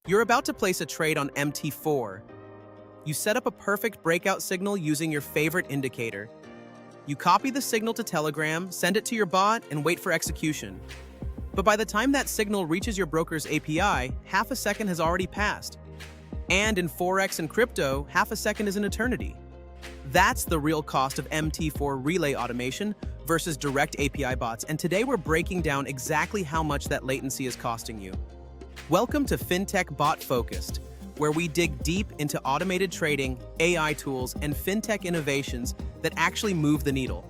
You're about to place a trade on MT4. You set up a perfect breakout signal using your favorite indicator. You copy the signal to Telegram, send it to your bot, and wait for execution. But by the time that signal reaches your broker's API, half a second has already passed. And in Forex and crypto, half a second is an eternity. That's the real cost of MT4 relay automation versus direct API bots, and today we're breaking down exactly how much that latency is costing you. Welcome to FinTech Bot Focused, where we dig deep into automated trading, AI tools, and FinTech innovations that actually move the needle.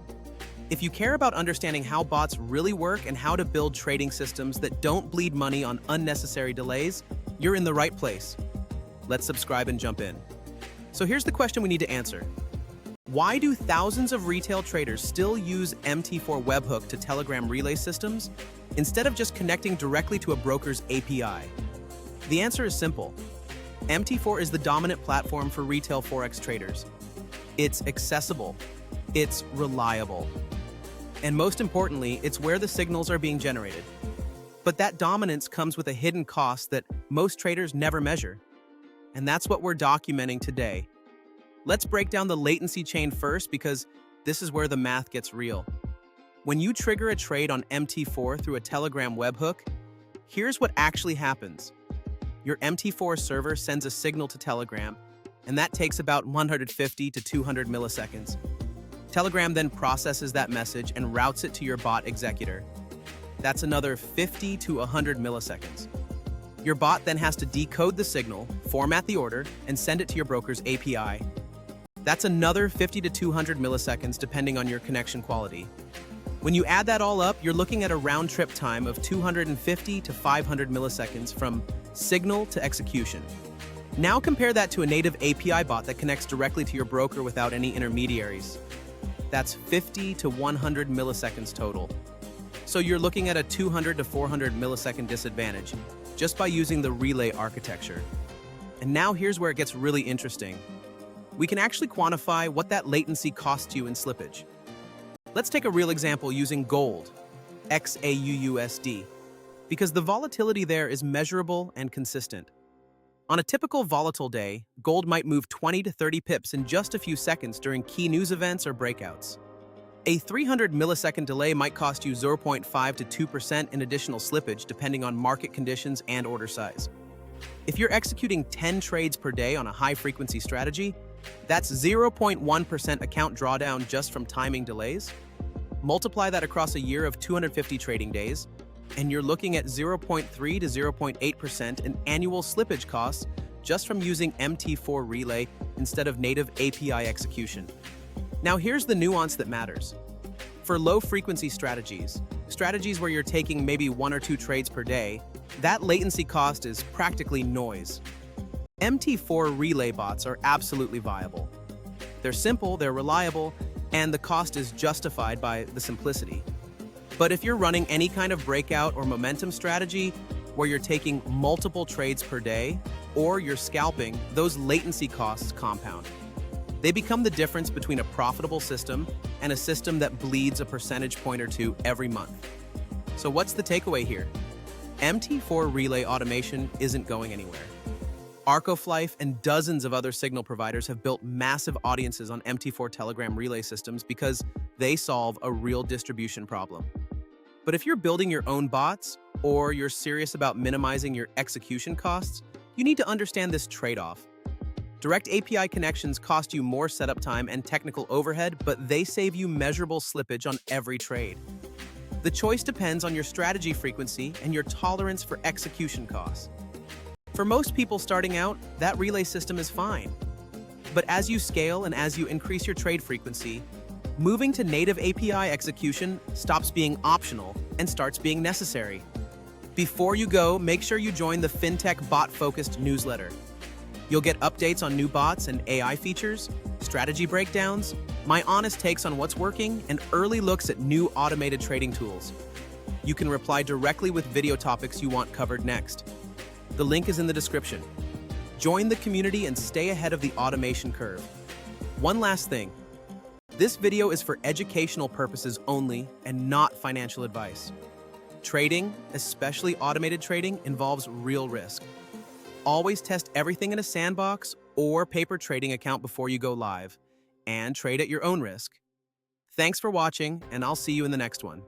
If you care about understanding how bots really work and how to build trading systems that don't bleed money on unnecessary delays, you're in the right place. Let's subscribe and jump in. So here's the question we need to answer. Why do thousands of retail traders still use MT4 webhook to Telegram relay systems instead of just connecting directly to a broker's API? The answer is simple. MT4 is the dominant platform for retail Forex traders. It's accessible, it's reliable, and most importantly, it's where the signals are being generated. But that dominance comes with a hidden cost that most traders never measure. And that's what we're documenting today. Let's break down the latency chain first because this is where the math gets real. When you trigger a trade on MT4 through a Telegram webhook, here's what actually happens. Your MT4 server sends a signal to Telegram, and that takes about 150 to 200 milliseconds. Telegram then processes that message and routes it to your bot executor. That's another 50 to 100 milliseconds. Your bot then has to decode the signal, format the order, and send it to your broker's API. That's another 50 to 200 milliseconds depending on your connection quality. When you add that all up, you're looking at a round-trip time of 250 to 500 milliseconds from signal to execution. Now compare that to a native API bot that connects directly to your broker without any intermediaries. That's 50 to 100 milliseconds total. So you're looking at a 200 to 400 millisecond disadvantage just by using the relay architecture. And now here's where it gets really interesting. We can actually quantify what that latency costs you in slippage. Let's take a real example using gold, XAUUSD, because the volatility there is measurable and consistent. On a typical volatile day, gold might move 20 to 30 pips in just a few seconds during key news events or breakouts. A 300 millisecond delay might cost you 0.5 to 2% in additional slippage depending on market conditions and order size. If you're executing 10 trades per day on a high-frequency strategy, that's 0.1% account drawdown just from timing delays. Multiply that across a year of 250 trading days, and you're looking at 0.3 to 0.8% in annual slippage costs just from using MT4 relay instead of native API execution. Now here's the nuance that matters. For low-frequency strategies where you're taking maybe 1 or 2 trades per day, that latency cost is practically noise. MT4 relay bots are absolutely viable. They're simple, they're reliable, and the cost is justified by the simplicity. But if you're running any kind of breakout or momentum strategy where you're taking multiple trades per day, or you're scalping, those latency costs compound. They become the difference between a profitable system and a system that bleeds a percentage point or two every month. So what's the takeaway here? MT4 relay automation isn't going anywhere. Arcoflife and dozens of other signal providers have built massive audiences on MT4 Telegram relay systems because they solve a real distribution problem. But if you're building your own bots, or you're serious about minimizing your execution costs, you need to understand this trade-off. Direct API connections cost you more setup time and technical overhead, but they save you measurable slippage on every trade. The choice depends on your strategy frequency and your tolerance for execution costs. For most people starting out, that relay system is fine. But as you scale and as you increase your trade frequency, moving to native API execution stops being optional and starts being necessary. Before you go, make sure you join the FinTech Bot-focused newsletter. You'll get updates on new bots and AI features, strategy breakdowns, my honest takes on what's working, and early looks at new automated trading tools. You can reply directly with video topics you want covered next. The link is in the description. Join the community and stay ahead of the automation curve. One last thing. This video is for educational purposes only and not financial advice. Trading, especially automated trading, involves real risk. Always test everything in a sandbox or paper trading account before you go live, and trade at your own risk. Thanks for watching, and I'll see you in the next one.